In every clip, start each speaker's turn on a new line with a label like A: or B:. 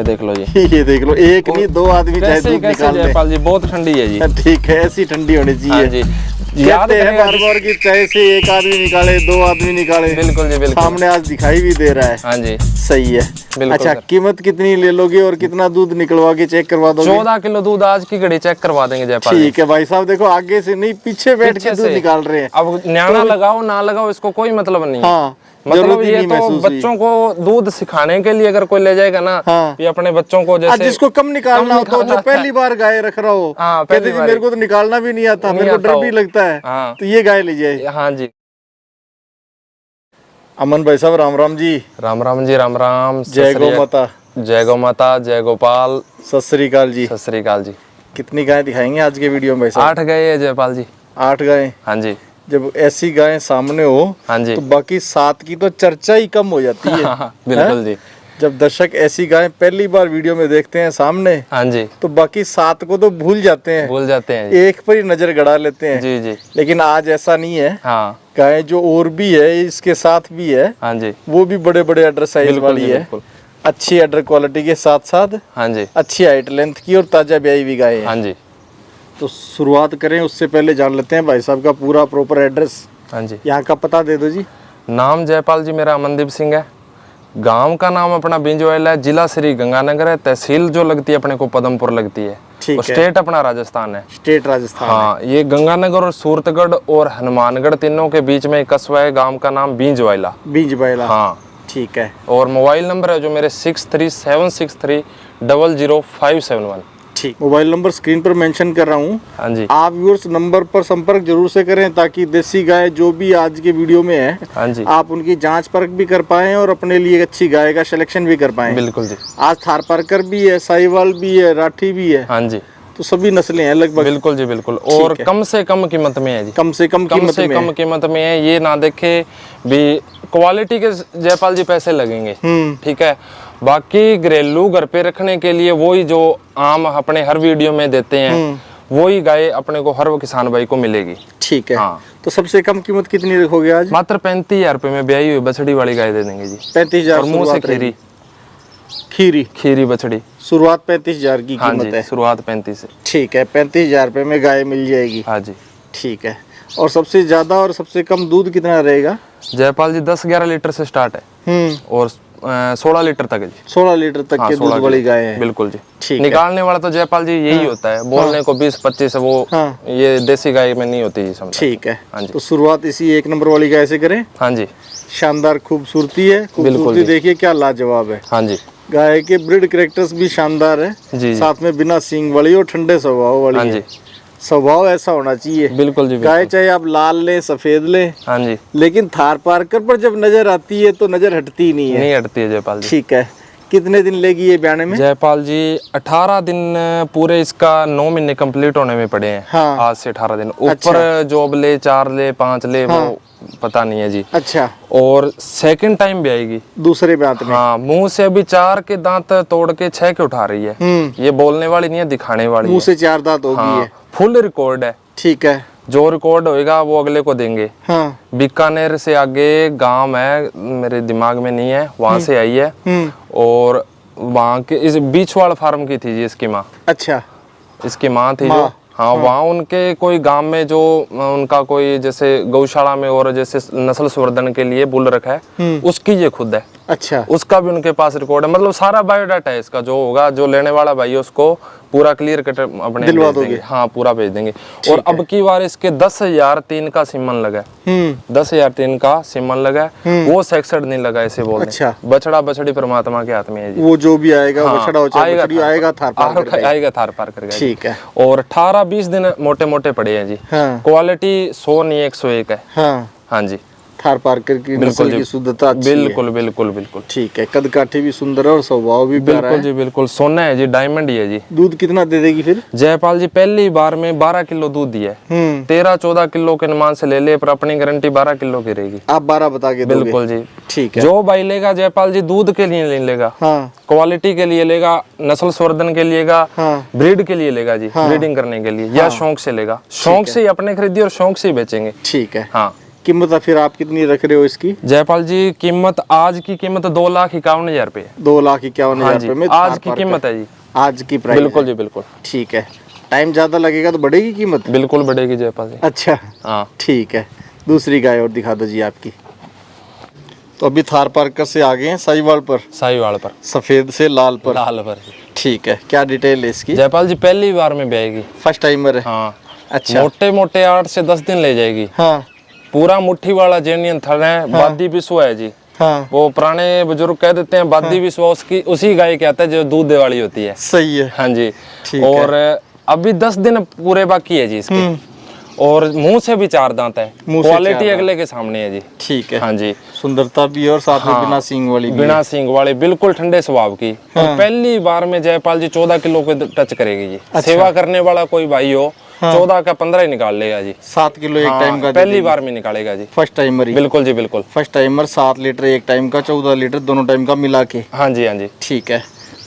A: ये देख लो जी।
B: ये देख लो, एक नहीं दो आदमी चाहे दूध निकाल ले।
A: जयपाल जी बहुत ठंडी है जी।
B: ठीक है, ऐसी ठंडी होनी चाहिए।
A: हाँ जी,
B: याद है बार बार की चाय से एक आदमी निकाले, दो आदमी निकाले।
A: बिल्कुल जी बिल्कुल।
B: सामने आज दिखाई भी दे रहा है।
A: हाँ जी
B: सही है। अच्छा, कीमत कितनी ले लोगे और कितना दूध निकलवा के चेक करवा दोगे?
A: 14 किलो दूध आज की घड़ी चेक करवा देंगे जयपाल।
B: ठीक है भाई साहब, देखो आगे से नहीं पीछे बैठ के दूध निकाल रहे हैं।
A: अब न्याणा लगाओ ना लगाओ इसको कोई मतलब नहीं।
B: हाँ,
A: मतलब ये तो बच्चों को दूध सिखाने के लिए अगर कोई ले जाएगा ना,
B: हाँ,
A: ये अपने बच्चों को जैसे
B: जिसको कम निकालना हो तो जो पहली बार गाय रख रहा हो, कहते जी मेरे को तो निकालना भी नहीं आता, मेरे को डर भी लगता है, तो ये गाय लीजिए।
A: हाँ जी।
B: अमन भाई साहब राम राम जी।
A: राम राम जी, राम राम।
B: जय गौ माता।
A: जय गौ माता, जय गोपाल।
B: सत श्री अकाल जी।
A: सत श्री अकाल जी।
B: कितनी गाय दिखाएंगे आज के वीडियो में भाई साहब?
A: 8 गाय है जयपाल जी।
B: 8 गाय?
A: हाँ जी।
B: जब ऐसी गाय सामने हो,
A: हाँ जी,
B: तो बाकी 7 की तो चर्चा ही कम हो जाती है।
A: बिल्कुल जी।
B: जब दर्शक ऐसी गाय पहली बार वीडियो में देखते हैं सामने, हाँ जी, तो बाकी 7 को तो भूल जाते हैं एक पर ही नजर गड़ा लेते हैं।
A: जी जी।
B: लेकिन आज ऐसा नहीं है।
A: हाँ,
B: गाय जो और भी है इसके साथ भी है। हाँ जी, वो भी बड़े बड़े अडर साइज वाली है, अच्छी अडर क्वालिटी के साथ साथ। हाँ जी, अच्छी हाइट लेंथ की और ताजा ब्याई हुई गाय है। हाँ जी। तो शुरुआत करें उससे पहले जान लेते हैं भाई साहब का पूरा प्रॉपर एड्रेस। हाँ जी, यहाँ का पता दे दो जी। नाम
A: जयपाल जी मेरा अमनदीप सिंह है। गांव का नाम अपना बिंजवाइला है, जिला श्री गंगानगर है, तहसील जो लगती है अपने को पदमपुर लगती है। और स्टेट अपना राजस्थान है।
B: स्टेट राजस्थान। हाँ,
A: ये गंगानगर और सूरतगढ़ और हनुमानगढ़ तीनों के बीच में एक कस्बा है। गांव का नाम बिंजवाइला। बिंजवाइला, हाँ
B: ठीक है।
A: और मोबाइल नंबर है जो मेरे 6376300571।
B: ठीक, मोबाइल नंबर स्क्रीन पर मेंशन कर रहा हूँ।
A: हाँ जी,
B: आप व्यूअर्स नंबर पर संपर्क जरूर से करें ताकि देसी गाय जो भी आज के वीडियो में है, हाँ जी, आप उनकी जांच परख भी कर पाएं और अपने लिए अच्छी गाय का सिलेक्शन भी कर पाएं।
A: बिल्कुल जी।
B: आज थारपारकर भी है, साहिवाल भी है, राठी भी है। हाँ जी, तो सभी नस्लें हैं लगभग।
A: बिल्कुल जी बिल्कुल। और कम से कम कीमत में है जी।
B: कम से कम
A: कीमत में है। ये ना देखे भी क्वालिटी के जयपाल जी पैसे लगेंगे, ठीक है। बाकी घरेलू घर पे रखने के लिए वही जो आम अपने हर वीडियो में देते हैं, वही गाय अपने को हर वो किसान भाई को मिलेगी। ठीक है। हाँ, तो सबसे कम कीमत कितनी रखोगे आज? मात्र 35,000 रुपए में ब्याई हुई बछड़ी वाली गाय दे देंगे जी। 35,000 मुंह से खीरी बछड़ी। शुरुआत 35,000 की कीमत है। शुरुआत 35 से। ठीक है, 35,000 रुपए में गाय मिल जाएगी। हाँ जी, ठीक है। और सबसे ज्यादा और सबसे कम दूध कितना रहेगा जयपाल जी? 10-11 लीटर से स्टार्ट है और 16 लीटर तक है जी। 16 लीटर तक के दूध वाली गाय है। बिल्कुल जी। ठीक, निकालने वाला तो जयपाल जी यही होता है। बोलने को 20-25 है वो। ये देसी गाय में नहीं होती जी समझ। ठीक है। हाँ जी, तो शुरुआत इसी 1 नंबर वाली गाय से करें। हाँ जी, शानदार खूबसूरती है। खूबसूरती देखिए क्या लाजवाब है। हाँ जी, गाय के ब्रीड कैरेक्टर्स भी शानदार है जी। साथ में बिना सींग वाली और ठंडे स्वभाव वाली। हाँ जी, स्वभाव ऐसा होना चाहिए। बिल्कुल जी। गाय चाहे आप लाल ले सफेद ले, हाँ जी, लेकिन थारपारकर पर जब नजर आती है तो नजर हटती नहीं है। नहीं हटती है जयपाल जी। ठीक है, कितने दिन लेगी ये ब्याने में जयपाल जी? 18 दिन पूरे इसका 9 महीने कंप्लीट होने में पड़े हैं। हाँ, आज से 18 दिन ऊपर। अच्छा। जॉब ले 4 ले 5 ले। हाँ, वो पता नहीं है जी। अच्छा। और सेकंड टाइम भी आएगी दूसरे ब्यात में। हाँ, मुंह से अभी 4 के दांत तोड़ के 6 के उठा रही है। ये बोलने वाली नहीं है, दिखाने वाली। मुंह से 4 दांत होगी। हाँ, है फुल रिकॉर्ड है। ठीक है, जो रिकॉर्ड होएगा वो अगले को देंगे। हाँ, बीकानेर से आगे गांव है, मेरे दिमाग में नहीं है, वहां से आई है। और वहाँ के इस बीचवाड़ फार्म की थी जी इसकी माँ। अच्छा, इसकी माँ थी जो। हाँ, वहाँ उनके कोई गांव में जो उनका कोई जैसे गौशाला में और जैसे नस्ल संवर्धन के लिए बुल रखा है, उसकी ये खुद है। अच्छा, उसका भी उनके पास रिकॉर्ड है। मतलब सारा बायोडाटा है इसका। जो होगा, जो लेने वाला भाई है उसको पूरा क्लियर कट अपने दिलवा दोगे। हाँ, पूरा भेज देंगे। और अब की बार इसके 10,003 का सीमन लगा। 10,003 का सीमन लगा। वो सेक्सड नहीं लगा ऐसे बोलते। अच्छा, बछड़ा बछड़ी परमात्मा के हाथ में है जी। वो जो भी आएगा, हाँ, बछड़ा आएगा थार पार कर। ठीक है। और 18-20 दिन मोटे मोटे पड़े हैं जी। क्वालिटी 100 नहीं 101 है। हाँ जी, थारपारकर की नस्ल की शुद्धता अच्छी है। बिल्कुल। ठीक है, कद काठी भी सुंदर है और स्वभाव भी प्यारा है। बिल्कुल जी बिल्कुल, सोना है जी, डायमंड ही है जी। दूध कितना दे देगी फिर जयपाल जी? पहली बार में 12 किलो दूध दिया है। 13-14 किलो के अनुमान से ले ले, पर अपनी गारंटी 12 किलो की रहेगी। आप 12 बता के दोगे? बिल्कुल जी। ठीक है, जो भाई लेगा जयपाल जी दूध के लिए नहीं लेगा, क्वालिटी के लिए लेगा, नस्ल संवर्धन के लिए लेगा, ब्रीड के लिए लेगा जी, ब्रीडिंग करने के लिए, या शौक से लेगा। शौक से ही अपने खरीदी और शौक से ही बेचेंगे। ठीक है। हाँ, कीमत फिर आप कितनी रख रहे हो इसकी?
C: जयपाल जी कीमत आज की कीमत 2,51,000 रुपए है।
A: 2,51,000 रुपए में
C: आज की कीमत है जी,
A: आज की प्राइस?
C: बिल्कुल जी बिल्कुल।
A: ठीक है, टाइम ज्यादा लगेगा तो बढ़ेगी कीमत?
C: बिल्कुल बढ़ेगी जयपाल जी।
A: अच्छा
C: हाँ
A: ठीक है, दूसरी गाय और दिखा दो जी आपकी। तो अभी थार पार्कर से आ गए हैं साहिवाल पर।
C: साहिवाल पर,
A: सफेद से लाल पर।
C: लाल पर।
A: ठीक है, क्या डिटेल है इसकी?
C: जयपाल जी पहली बार में ब्याएगी,
A: फर्स्ट टाइमर है?
C: हाँ।
A: अच्छा,
C: मोटे मोटे 8 से 10 दिन ले जाएगी।
A: हाँ
C: पूरा मुट्ठी वाला जेनियन थन है। बादी विश्व है जी।
A: हाँ,
C: वो पुराने बुजुर्ग कह देते हैं बादी विश्व उसकी उसी गाय के आता है जो दूध वाली होती है।
A: सही है।
C: हाँ जी।
A: ठीक
C: और अभी 10 दिन पूरे बाकी है जी इसके। और मुंह से भी 4 दांत है, क्वालिटी अगले के सामने है जी।
A: ठीक है।
C: हाँ जी,
A: सुंदरता भी और साथ में
C: हाँ,
A: बिना सींग वाली भी
C: बिना
A: है।
C: सींग वाले, बिल्कुल ठंडे स्वभाव की। और पहली बार में जयपाल जी 14 किलो को टच करेगी जी। सेवा करने वाला कोई भाई हो 14 का 15 ही निकाल लेगा जी।
A: 7 किलो एक टाइम का
C: पहली बार में निकालेगा जी।
A: फर्स्ट टाइमर ही?
C: बिल्कुल जी बिल्कुल।
A: फर्स्ट टाइमर 7 लीटर एक टाइम का, 14 लीटर दोनों टाइम का मिला के।
C: हाँ जी हाँ जी।
A: ठीक है,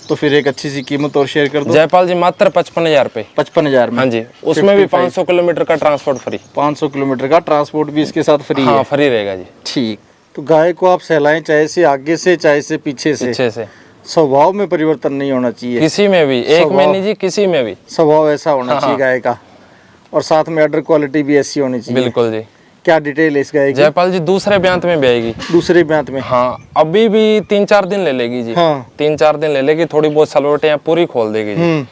A: तो फिर एक अच्छी सी कीमत और शेयर कर दो।
C: जयपाल जी मात्र 55,000 रुपए।
A: 55,000 में?
C: हाँ जी, उसमें भी 500 किलोमीटर का ट्रांसपोर्ट फ्री।
A: 500 किलोमीटर का ट्रांसपोर्ट भी इसके साथ फ्री
C: हाँ,
A: है?
C: फ्री रहेगा जी।
A: ठीक। तो गाय को आप सहलाएं चाहे से आगे से चाहे से पीछे
C: से
A: स्वभाव में परिवर्तन नहीं होना चाहिए
C: किसी में भी, एक में नहीं जी, किसी में भी
A: स्वभाव ऐसा होना चाहिए गाय का। और साथ में अडर क्वालिटी भी ऐसी होनी चाहिए।
C: बिल्कुल जी।
A: क्या डिटेल है इस गाय की?
C: जयपाल जी दूसरे ब्यांत में ब्याएगी।
A: दूसरे ब्यांत में?
C: हाँ, अभी भी 3-4 दिन ले लेगी जी।
A: हाँ।
C: 3-4 दिन ले लेगी, थोड़ी बहुत सलवटें पूरी खोल देगी जी।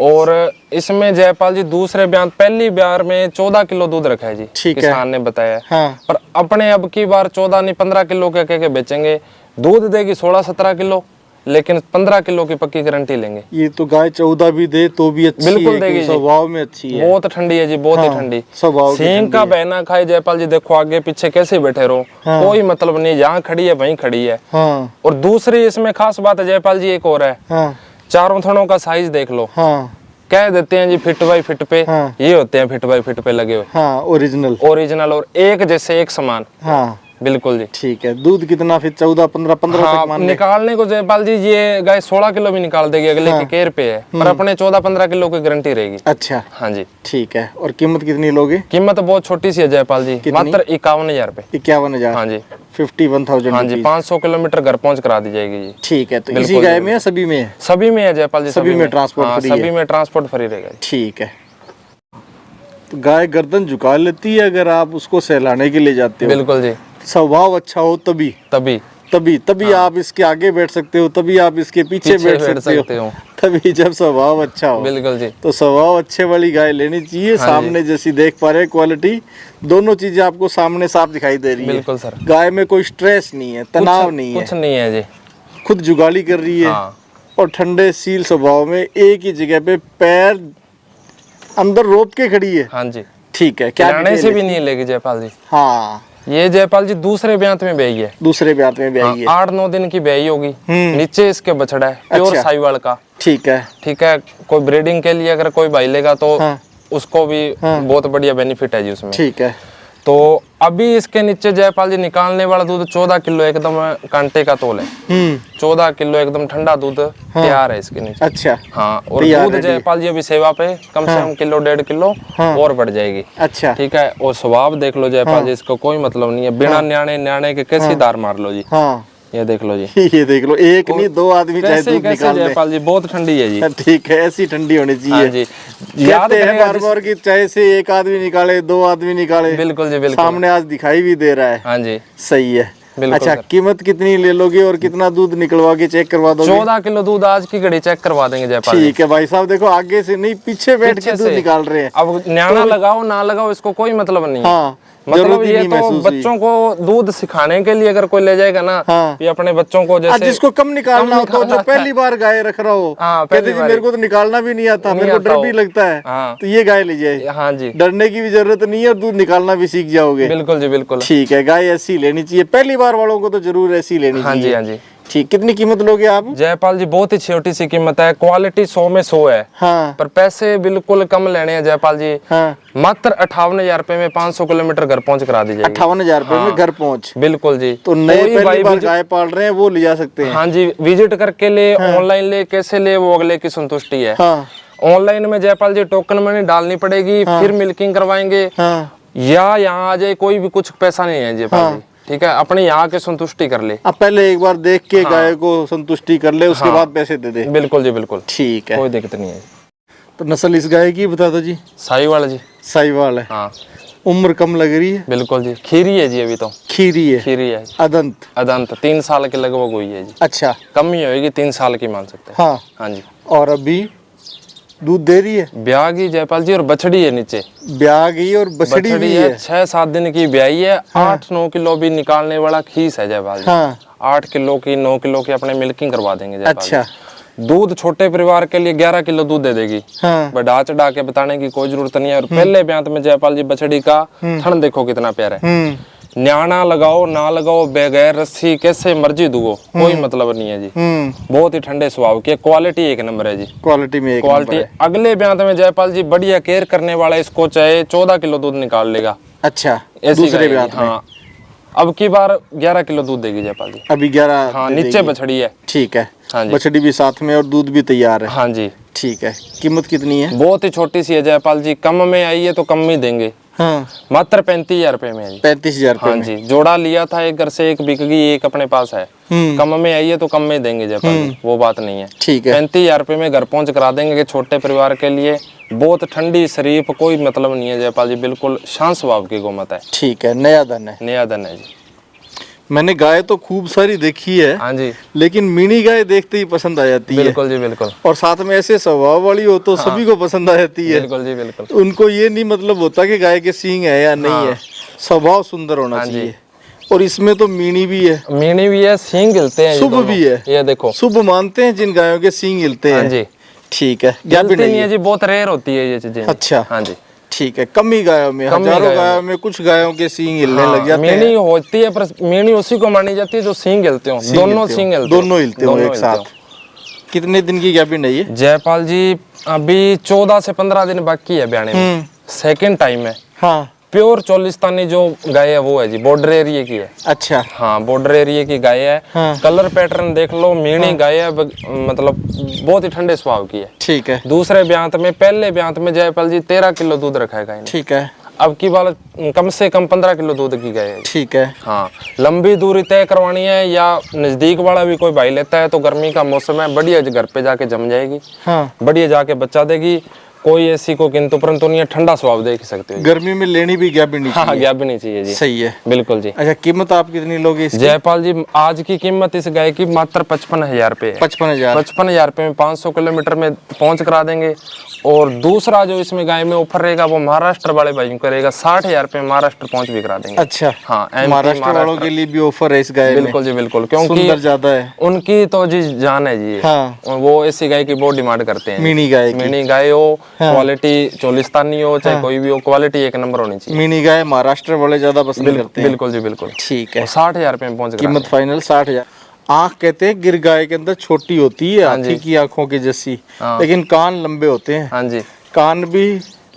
C: और इसमें जयपाल जी दूसरे ब्यांत पहली बार में 14 किलो दूध रखा है जी। किसान ने बताया।
A: हाँ।
C: पर अपने अब की बार 14 नहीं 15 किलो के बेचेंगे। दूध देगी 16-17 किलो, लेकिन 15 किलो की पक्की गारंटी लेंगे।
A: ये तो गाय 14 भी दे तो भी अच्छी
C: बिल्कुल
A: है,
C: देगी,
A: स्वभाव में अच्छी है।
C: बहुत ठंडी है जी, बहुत ही ठंडी।
A: स्वभाव
C: सींग का बहना खाए जयपाल जी, देखो आगे पीछे कैसे बैठे रहो, कोई मतलब नहीं, जहाँ खड़ी है वहीं खड़ी है।
A: हाँ।
C: और दूसरी इसमें खास बात है जयपाल जी एक और है।
A: हाँ।
C: चारों थनों का साइज देख लो।
A: हाँ।
C: कह देते हैं जी फिट बाई फिट पे।
A: हाँ।
C: ये होते हैं फिट बाई फिट पे लगे हुए।
A: हाँ, ओरिजिनल
C: और एक जैसे एक समान।
A: हाँ
C: बिल्कुल जी।
A: ठीक है। दूध कितना फिर? 14-15
C: हाँ,
A: तक मान
C: निकालने को जयपाल जी ये गाय 16 किलो भी निकाल देगी, अगले की केयर पे है। पर अपने 14-15 किलो की गारंटी रहेगी।
A: अच्छा।
C: हाँ जी।
A: ठीक है। और कीमत कितनी लोगे?
C: कीमत बहुत छोटी सी है जयपाल जी, मात्र 51,000 रुपए।
A: 51,000?
C: हाँ जी।
A: 51,000?
C: हाँ जी, 500 किलोमीटर घर पहुँच करा दी जाएगी जी।
A: ठीक है। तो इसी गाय में है सभी में है?
C: सभी में है जयपाल जी,
A: सभी में ट्रांसपोर्ट फ्री है?
C: सभी में ट्रांसपोर्ट फ्री रहेगा।
A: ठीक है। तो गाय गर्दन झुका लेती है अगर आप उसको सहलाने के लिए जाते हो?
C: बिल्कुल जी।
A: स्वभाव अच्छा हो तभी आप इसके आगे बैठ सकते हो, तभी आप इसके पीछे बैठ सकते हो, तभी जब स्वभाव अच्छा हो।
C: बिल्कुल जी।
A: तो स्वभाव अच्छे वाली गाय लेनी चाहिए। सामने जैसी देख पा रहे क्वालिटी, दोनों चीजें आपको सामने साफ दिखाई दे रही है।
C: बिल्कुल सर।
A: गाय में कोई स्ट्रेस नहीं है, तनाव नहीं है,
C: कुछ नहीं है जी।
A: खुद जुगाली कर रही है। और ठंडे सील स्वभाव में एक ही जगह पे पैर अंदर रोप के खड़ी है।
C: हाँ जी।
A: ठीक है। क्या
C: से भी नहीं लेगी जयपाल जी।
A: हाँ,
C: ये जयपाल जी दूसरे ब्यांत में ब्याई है।
A: दूसरे ब्यांत में ब्याई है।
C: 8-9 दिन की ब्याई होगी। नीचे इसके बछड़ा है, प्योर साहिवाल का।
A: ठीक है।
C: ठीक है। कोई ब्रीडिंग के लिए अगर कोई भाई लेगा तो उसको भी बहुत बढ़िया बेनिफिट है जी उसमें।
A: ठीक है।
C: तो अभी इसके नीचे जयपाल जी निकालने वाला दूध 14 किलो एकदम कांटे का तोल है। 14 किलो एकदम ठंडा दूध तैयार है इसके नीचे।
A: अच्छा।
C: हाँ, और दूध जयपाल जी अभी सेवा पे कम से कम 1-1.5 किलो और बढ़ जाएगी।
A: अच्छा।
C: ठीक है। और स्वभाव देख लो जयपाल जी, इसको कोई मतलब नहीं है, बिना न्याणे के कैसी दार मार लो जी।
A: हाँ, ये
C: देख लो जी।
A: ये देख लो, एक नहीं 2 आदमी चाहे दूध निकाल ले।
C: जयपाल जी बहुत ठंडी है जी।
A: ठीक है, ऐसी ठंडी होनी चाहिए।
C: हाँ जी।
A: याद है बार की चाहे से एक आदमी निकाले 2 आदमी निकाले।
C: बिल्कुल जी बिल्कुल।
A: सामने आज दिखाई भी दे रहा है।
C: हाँ जी।
A: सही है। अच्छा, कीमत कितनी ले लोगे और कितना दूध निकलवा के चेक करवा दोगे?
C: 14 किलो दूध आज की घड़ी चेक करवा देंगे जयपाल जी।
A: ठीक है भाई साहब, देखो आगे से नहीं पीछे बैठ के दूध निकाल रहे हैं।
C: अब न्याणा लगाओ ना लगाओ इसको कोई मतलब नहीं है।
A: हाँ,
C: मतलब ये तो बच्चों को दूध सिखाने के लिए अगर कोई ले जाएगा ना, ये अपने बच्चों को जैसे
A: जिसको कम निकालना हो तो जो पहली बार गाय रख रहा हो, कहते जी मेरे को तो निकालना भी नहीं आता, मेरे को डर भी लगता है, तो ये गाय लीजिए।
C: हाँ जी,
A: डरने की भी जरूरत नहीं है और दूध निकालना भी सीख जाओगे।
C: बिल्कुल जी बिल्कुल।
A: ठीक है, गाय ऐसी लेनी चाहिए, पहली बार वालों को तो जरूर ऐसी लेनी चाहिए।
C: हाँ जी, हाँ जी।
A: ठीक, कितनी कीमत लोगे आप?
C: जयपाल जी बहुत ही छोटी सी कीमत है, क्वालिटी 100 में 100 है।
A: हाँ।
C: पर पैसे बिल्कुल कम लेने हैं जयपाल जी।
A: हाँ।
C: मात्र 58,000 रुपए में 500 किलोमीटर घर पहुंच करा दी जाएगी।
A: 58,000 रुपए में घर पहुंच?
C: बिल्कुल जी।
A: तो नए पहली बार गाय पाल रहे हैं वो ले जा सकते हैं?
C: हाँ जी, विजिट करके ले, ऑनलाइन ले, कैसे ले वो अगले की संतुष्टि है।
A: हाँ।
C: ऑनलाइन में जयपाल जी टोकन मनी डालनी पड़ेगी, फिर मिल्किंग करवाएंगे। या यहाँ आ जाए कोई भी कुछ पैसा नहीं है जयपाल जी, ठीक है, अपने यहाँ के संतुष्टि कर ले।
B: अब पहले एक बार देख के गाय को संतुष्टि कर ले, उसके बाद पैसे दे दे।
C: बिल्कुल जी बिल्कुल,
B: ठीक है,
C: कोई दिक्कत नहीं है।
B: तो नस्ल इस गाय की बता दो जी।
C: साहिवाल जी।
B: साहिवाल है।
C: हाँ।
B: उम्र कम लग रही है।
C: बिल्कुल जी, खीरी है जी, अभी तो
B: खीरी है।
C: खीरी है।
B: अदंत।
C: अदंत 3 साल के लगभग हुई है जी।
B: अच्छा,
C: कम ही होगी, 3 साल की मान सकते हैं।
B: हाँ
C: हाँ जी।
B: और अभी दूध दे रही है।
C: ब्याह की जयपाल जी, और बछड़ी है नीचे।
B: ब्याह गई और बछड़ी भी है।
C: 6-7 दिन की ब्याही है। 8-9 किलो भी निकालने वाला खीस है जयपाल जी।
B: हाँ।
C: 8 किलो की 9 किलो की अपने मिल्किंग करवा देंगे जयपाल
B: अच्छा।
C: जी। दूध छोटे परिवार के लिए 11 किलो दूध दे देगी।
B: हाँ।
C: बढ़ा चढ़ा के बताने की कोई जरूरत नहीं है। और पहले ब्याह में जयपाल जी बछड़ी का थन देखो कितना प्यारा है। न्याणा लगाओ ना लगाओ, बगैर रस्सी कैसे मर्जी दुगो, कोई मतलब नहीं है जी। बहुत ही ठंडे स्वभाव की, क्वालिटी एक नंबर है जी।
B: क्वालिटी में एक
C: क्वालिटी। अगले ब्याह में जयपाल जी बढ़िया केयर करने वाला इसको चाहे 14 किलो दूध निकाल लेगा।
B: अच्छा,
C: दूसरे ब्याह में। हाँ, अब की बार 11 किलो दूध देगी जयपाल जी।
B: अभी 11।
C: हाँ, नीचे बछड़ी है।
B: ठीक है।
C: हाँ जी।
B: बछड़ी भी साथ में और दूध भी तैयार है।
C: हाँ जी।
B: ठीक है। कीमत कितनी है?
C: बहुत ही छोटी सी है जयपाल जी, कम में आई है तो कम ही देंगे।
B: हाँ।
C: मात्र 35,000 रुपए में है जी।
B: 35,000
C: हाँ जी, जोड़ा लिया था, एक घर से एक बिक गई, एक अपने पास है। कम में आई है तो कम में देंगे जयपाल जी, वो बात नहीं है।
B: ठीक है।
C: 35,000 रुपए में घर पहुंच करा देंगे कि छोटे परिवार के लिए बहुत ठंडी शरीफ, कोई मतलब नहीं है जयपाल जी, बिल्कुल शांत स्वभाव की गोमत है।
B: ठीक है, नया धन है।
C: नया धन है जी।
B: मैंने गाय तो खूब सारी देखी है।
C: हाँ जी।
B: लेकिन मिनी गाय देखते ही पसंद आ जाती है।
C: बिल्कुल जी बिल्कुल।
B: और साथ में ऐसे स्वभाव वाली हो तो सभी को पसंद आ जाती है।
C: बिल्कुल जी बिल्कुल।
B: उनको ये नहीं मतलब होता कि गाय के सींग है या नहीं है, स्वभाव सुंदर होना चाहिए। और इसमें तो मीनी भी है।
C: मीनी भी है, सींग हिलते हैं,
B: शुभ भी है।
C: ये देखो,
B: शुभ मानते हैं जिन गायों के सींग हिलते हैं।
C: हाँ जी।
B: ठीक है।
C: गलती नहीं है जी, बहुत रेयर होती है ये चीजें।
B: अच्छा।
C: हाँ जी।
B: ठीक है। कम ही गायों में, हजारों गायों में कुछ गायों के सींग हिलने लग जाते हैं।
C: मीनी होती है, पर मीनी उसी को मानी जाती है जो सींग हिलते हो। दोनों सींग हिलते हो।
B: दोनों हिलते हो एक साथ। कितने दिन की गैपिंग है ये
C: जयपाल जी? अभी 14 से 15 दिन बाकी है ब्याने में। सेकंड टाइम है।
B: हाँ।
C: प्योर चोलिस्तानी जो गाय है वो है जी, बॉर्डर एरिया की है।
B: अच्छा।
C: हाँ, बॉर्डर एरिया की गाय है।
B: हाँ।
C: कलर पैटर्न देख लो, मीणी गाय है, मतलब बहुत ही ठंडे स्वभाव की है।
B: ठीक है।
C: दूसरे ब्यांत में, पहले ब्यांत में जयपाल जी 13 किलो दूध रखा है गाय ने।
B: ठीक है।
C: अब की बार कम से कम 15 किलो दूध की गाय है।
B: ठीक है।
C: हाँ, लंबी दूरी तय करवानी है या नजदीक वाला भी कोई भाई लेता है तो गर्मी का मौसम है, बढ़िया घर पे जाके जम जाएगी।
B: हाँ।
C: बढ़िया जाके बच्चा देगी, कोई ऐसी को किंतु परंतु नहीं है, ठंडा स्वभाव देख सकते हो।
B: गर्मी में लेनी भी गैप नहीं चाहिए।
C: हाँ, गैप भी नहीं चाहिए जी।
B: सही है।
C: बिल्कुल जी।
B: अच्छा, कीमत आप कितनी लोगे इसकी?
C: जयपाल जी आज की कीमत इस गाय की मात्र 55,000 रुपए है। 55,000 रुपए में 500 किलोमीटर में पहुंच करा देंगे। और दूसरा जो इसमें गाय में ऑफर रहेगा वो महाराष्ट्र वाले भाई को रहेगा, 60,000 रुपए महाराष्ट्र पहुंच भी करा देंगे।
B: अच्छा।
C: हाँ,
B: महाराष्ट्र वालों के लिए भी ऑफर है इस गाय में।
C: बिल्कुल जी बिल्कुल, क्योंकि
B: सुंदर ज्यादा है
C: उनकी तो जी जान है जी।
B: हाँ।
C: वो ऐसी गाय की बहुत डिमांड करते हैं।
B: मिनी गाय की।
C: मिनी गाय हो, क्वालिटी चोलिस्तानी हो, चाहे कोई भी हो, क्वालिटी एक नंबर होनी चाहिए।
B: मिनी गाय महाराष्ट्र वाले ज्यादा पसंद करते हैं।
C: बिल्कुल जी बिल्कुल।
B: ठीक है।
C: 60,000 रुपए में पहुंच गया।
B: कीमत फाइनल 60,000। आंख कहते हैं गिर गाय के अंदर छोटी होती है, हाथी की आंखों की जैसी, लेकिन कान लंबे होते हैं।
C: हाँ जी।
B: कान भी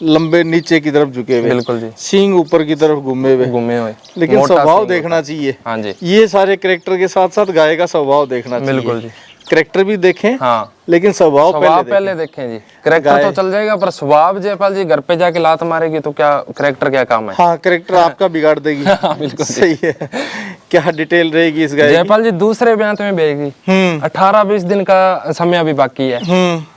B: लंबे नीचे की तरफ झुके हुए।
C: बिल्कुल जी।
B: सींग ऊपर की तरफ घूमे हुए। लेकिन स्वभाव देखना चाहिए।
C: हाँ जी।
B: ये सारे कैरेक्टर के साथ साथ गाय का स्वभाव देखना चाहिए।
C: बिल्कुल जी।
B: कैरेक्टर भी देखें।
C: हाँ।
B: लेकिन स्वभाव
C: पहले देखें जी। कैरेक्टर तो चल जाएगा, पर स्वभाव जयपाल जी घर पे जाके लात मारेगी तो क्या कैरेक्टर क्या काम है?
B: हाँ, कैरेक्टर आपका बिगाड़ देगी।
C: हाँ, बिल्कुल
B: सही है। क्या डिटेल रहेगी इस गाय की?
C: जयपाल जी दूसरे ब्यांत में बेचेगी। 18-20 दिन का समय अभी बाकी है।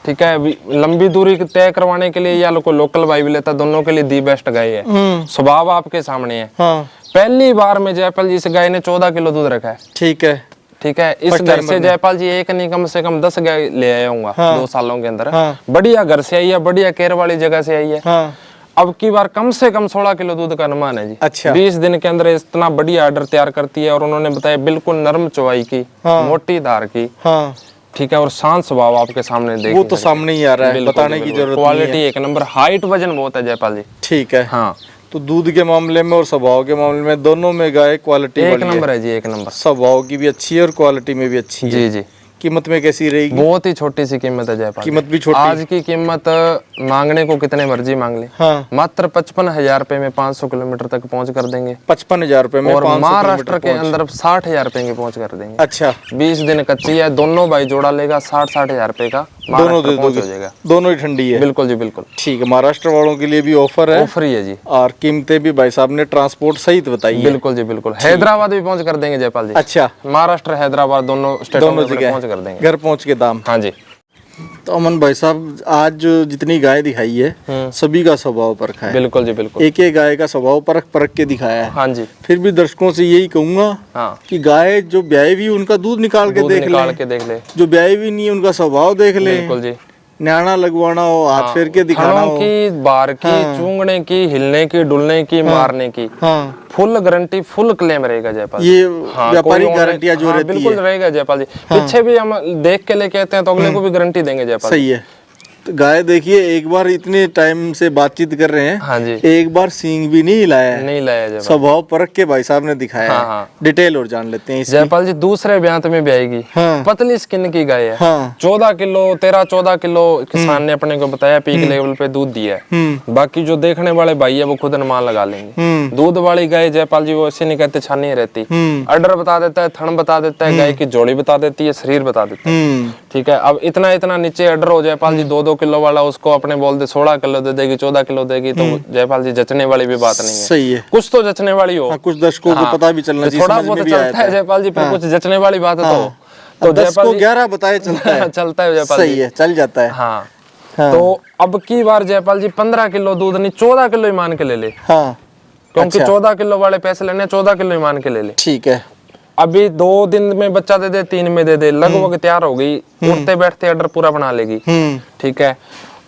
C: ठीक है। लंबी दूरी तय करवाने के लिए या लोकल भाई भी लेता, दोनों के लिए दी बेस्ट गाय है। स्वभाव आपके सामने है। पहली बार में जयपाल जी इस गाय ने 14 किलो दूध रखा है।
B: ठीक है।
C: ठीक है। इस घर से जयपाल जी एक नहीं कम से कम 10 गाय ले आया हूँ 2 सालों के अंदर। बढ़िया घर से आई है, बढ़िया केयर वाली जगह से आई है। अब की बार कम से कम 16 किलो दूध का अनुमान है जी।
B: अच्छा।
C: 20 दिन के अंदर इतना बढ़िया ऑर्डर तैयार करती है। और उन्होंने बताया बिल्कुल नरम चौवाई की, मोटी धार की। ठीक है। और शांत स्वभाव आपके सामने देख,
B: वो तो सामने ही आ रहा है, बताने की जरूरत नहीं है।
C: क्वालिटी एक नंबर, हाइट वजन बहुत है जयपाल जी।
B: ठीक है।
C: हाँ,
B: तो दूध के मामले में और स्वभाव के मामले में दोनों में गाय क्वालिटी
C: एक नंबर है जी, एक नंबर।
B: स्वभाव की भी अच्छी है और क्वालिटी में भी अच्छी है।
C: जी जी।
B: कीमत में कैसी रहेगी?
C: बहुत ही छोटी सी कीमत है जयपाल।
B: कीमत भी छोटी।
C: आज की कीमत मांगने को कितने मर्जी मांग ले।
B: हाँ।
C: मात्र 55,000 रुपए में 500 किलोमीटर तक पहुंच कर देंगे।
B: 55,000 रुपए में।
C: और महाराष्ट्र के अंदर 60,000 रुपए की पहुंच कर देंगे।
B: अच्छा।
C: 20 दिन कच्ची है। दोनों भाई जोड़ा लेगा 60-60,000 रुपए का
B: दोनों दे
C: पहुंच
B: दोगे?
C: हो जाएगा।
B: दोनों ही ठंडी है?
C: बिल्कुल जी बिल्कुल।
B: ठीक है, महाराष्ट्र वालों के लिए भी ऑफर है?
C: ऑफर ही है जी।
B: और कीमतें भी भाई साहब ने ट्रांसपोर्ट सहित बताई है?
C: बिल्कुल जी बिल्कुल। हैदराबाद भी पहुंच कर देंगे जयपाल जी।
B: अच्छा,
C: महाराष्ट्र हैदराबाद दोनों स्टेटों में
B: जगह
C: पहुंच कर देंगे,
B: घर पहुंच के दाम।
C: हाँ जी।
B: तो अमन भाई साहब, आज जो जितनी गाय दिखाई है सभी का स्वभाव परखा है?
C: बिल्कुल जी बिल्कुल।
B: एक एक गाय का स्वभाव परख परख के दिखाया है।
C: हाँ जी।
B: फिर भी दर्शकों से यही कहूंगा
C: हाँ,
B: कि गाय जो ब्याई भी उनका दूध निकाल के देख ले, जो ब्याई भी नहीं उनका स्वभाव देख ले।
C: बिल्कुल जी।
B: न्याणा लगवाना हो, हाथ फेर के दिखाना
C: थनों
B: हो,
C: की, बार की, चूंगने की, हिलने की, डुलने की, मारने की,
B: हाँ,
C: फुल गारंटी, फुल क्लेम रहेगा जयपाल।
B: ये
C: हाँ,
B: व्यापारिक गारंटियां जो रहती
C: बिल्कुल
B: है
C: रहेगा जयपाल जी। पीछे भी हम देख के लेके आते हैं तो अगले को भी गारंटी देंगे जयपाल।
B: सही है। तो गाय देखिए, एक बार इतने टाइम से बातचीत कर रहे हैं,
C: हाँ जी,
B: एक बार सींग भी नहीं हिलाया है,
C: नहीं लाया जयपाल।
B: स्वभाव परख के भाई साहब ने दिखाया
C: हाँ,
B: है।
C: हाँ।
B: डिटेल और जान लेते हैं इसकी।
C: जयपाल जी दूसरे ब्यांत में भी आएगी।
B: हाँ।
C: पतली स्किन की गाय है।
B: हाँ।
C: 14 किलो 13-14 किलो किसान ने अपने को बताया पीक लेवल पे दूध दिया है। बाकी जो देखने वाले भाई है वो खुद अनुमान लगा लेंगे। दूध वाली गाय जयपाल जी वो ऐसे नहीं कहते छानी रहती, अडर बता देता है, थन बता देता है, गाय की जोड़ी बता देती है, शरीर बता देता है। ठीक है, अब इतना इतना नीचे अडर हो जयपाल जी 2-2 किलो वाला, उसको अपने बोल दे 16 किलो दे देगी, 14 किलो देगी, तो जयपाल जी जचने वाली भी बात नहीं है।
B: सही है,
C: कुछ तो जचने वाली हो।
B: हाँ, कुछ दर्शकों को पता भी चलना चाहिए,
C: थोड़ा
B: समझ
C: बहुत
B: में भी
C: चलता है जयपाल जी, पर कुछ जचने वाली बात है तो
B: 10
C: जयपाल
B: को
C: जी
B: 11 बताए चलता है।
C: चलता है जयपाल
B: सही
C: जी।
B: है, चल जाता है।
C: हाँ।
B: हाँ।
C: तो अब की बार जयपाल जी 15 किलो दूध नहीं 14 किलो ही मान के ले ले,
B: हाँ,
C: क्योंकि 14 किलो वाले पैसे लेने, 14 किलो ही मान के ले ले।
B: ठीक है।
C: अभी 2 दिन में बच्चा दे दे, 3 में दे दे, लगभग तैयार हो गई, उठते बैठते ऑर्डर पूरा बना लेगी। ठीक है,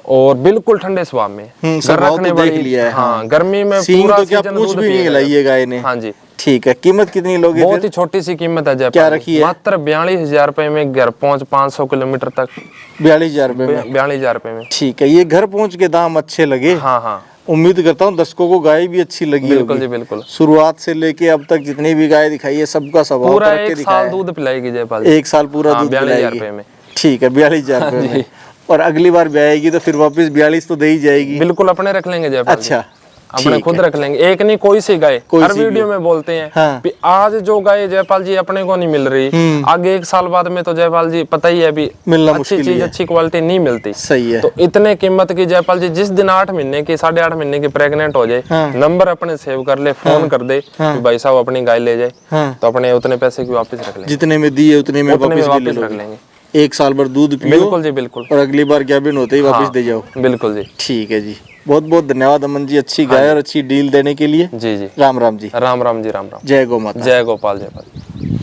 C: और बिल्कुल ठंडे स्वभाव में, घर रखने वाली।
B: लिया है।
C: हाँ, गर्मी में
B: सींग
C: पूरा
B: तो क्या
C: सीजन
B: पूछ
C: दूध
B: भी नहीं
C: पिएगा।
B: हिलाई है गाय ने।
C: हाँ जी।
B: ठीक है, कीमत कितनी लोगे?
C: बहुत ही छोटी सी कीमत है जयपाल।
B: क्या रखी है?
C: मात्र 42,000 रुपए में घर पहुंच, 500 किलोमीटर तक।
B: 42,000 रुपए में?
C: 42,000 रुपए में।
B: ठीक है, ये घर पहुंच के दाम अच्छे लगे?
C: हाँ हाँ,
B: उम्मीद करता हूँ दर्शकों को गाय भी अच्छी लगी
C: बिल्कुल
B: होगी।
C: जी बिल्कुल।
B: शुरुआत से लेके अब तक जितनी भी गाय दिखाई है सबका स्वभाव
C: पूरा
B: परख के
C: 1
B: दिखाया
C: साल
B: है।
C: दूध पिलाएगी जयपाल जी।
B: 1 साल पूरा दूध
C: 42,000
B: पिलाएगी।
C: रुपए में।
B: ठीक है, 42,000 रुपए में। और अगली बार ब्याएगी तो फिर वापस 42 तो दे ही जाएगी?
C: बिल्कुल अपने रख लेंगे जयपाल जी।
B: अच्छा,
C: अपने खुद रख लेंगे, एक नहीं कोई सी गाय। हर वीडियो में बोलते हैं
B: हाँ।
C: कि आज जो गाय जयपाल जी अपने को नहीं मिल रही, आगे 1 साल बाद में तो जयपाल जी पता ही है अभी
B: मिलना
C: अच्छी
B: मुश्किल
C: चीज
B: है।
C: अच्छी क्वालिटी नहीं मिलती।
B: सही है।
C: तो इतने कीमत की जयपाल जी जिस दिन 8 महीने की 8.5 महीने की प्रेग्नेंट हो जाए, नंबर अपने सेव कर ले, फोन कर दे कि भाई साहब अपनी गाय ले जाए, तो अपने उतने पैसे की वापस रख लेंगे।
B: जितने में दिए उतने में वापस
C: रख लेंगे।
B: 1 साल भर दूध पियो।
C: बिल्कुल जी बिल्कुल।
B: और अगली बार कैबिन होते ही वापस दे जाओ।
C: बिल्कुल जी।
B: ठीक है जी, बहुत बहुत धन्यवाद अमन जी, अच्छी गाय और अच्छी डील देने के लिए।
C: जी जी,
B: राम राम जी।
C: राम राम जी, राम राम।
B: जय गौ माता।
C: जय गोपाल, जय गोपाल।